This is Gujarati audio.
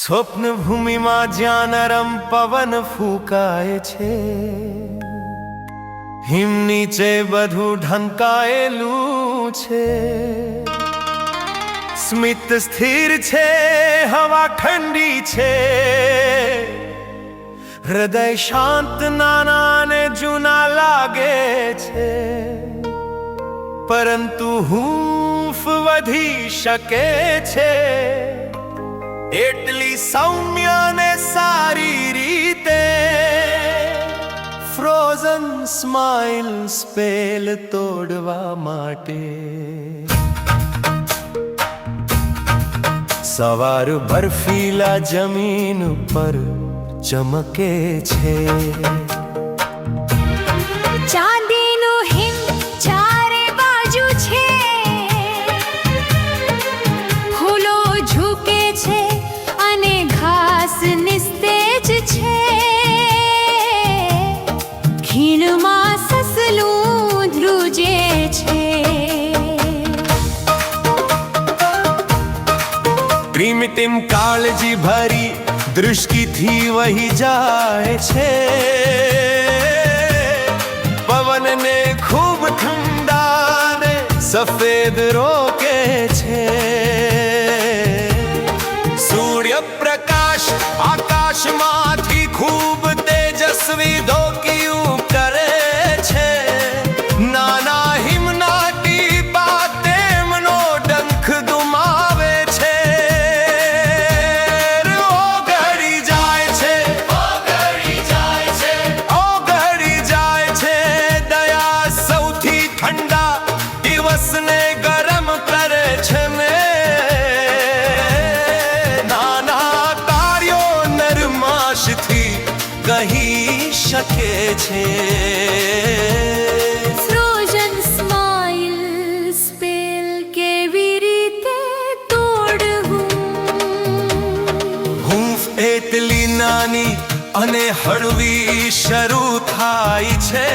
સ્વપ્ન ભૂમિમાં જ્યાં નરમ પવન ફૂંકાય છે, હિમ નીચે બધું ઢંકાયેલું છે. સ્મિત સ્થિર છે, હવા ઠંડી છે, હૃદય શાંત નાના ને જૂના લાગે છે. પરંતુ હૂંફ વધી શકે છે, એટલી સૌમ્ય ને સારી રીતે. ફ્રોઝન સ્માઇલ સ્પેલ તોડવા માટે. સવાર બર્ફીલા જમીન પર ચમકે છે. ચાંદીનું હિમ ચારે બાજુ છે, ફૂલો ઝૂકે છે અને ઘાસ નિસ્તેજ છે. ખીણમાં સસલું ધ્રુજે છે. ક્રીમટીમ કાળજી ભરી દૃષ્ટિથી વહી જાય છે. પવનને ખૂબ ઠંડા ને સફેદ રોકે છે. સૂર્યપ્રકાશ આકાશમાંથી ખૂબ તેજસ્વી ધોકિયું કરે છે. નાના હિમના ટીપા તેમનો ડંખ દુમાવે છે. ઓગળી જાય છે, ઓગળી જાય છે, ઓગળી જાય છે. દયા સૌથી ઠંડા દિવસને ગરમ કરે છે. નાના કાર્યો નરમાશથી કહી શકે છે. ફ્રોઝન સ્માઇલ સ્પેલ કેવી રીતે તોડવું? હૂંફ એટલી નાની અને હળવી શરૂ થાય છે.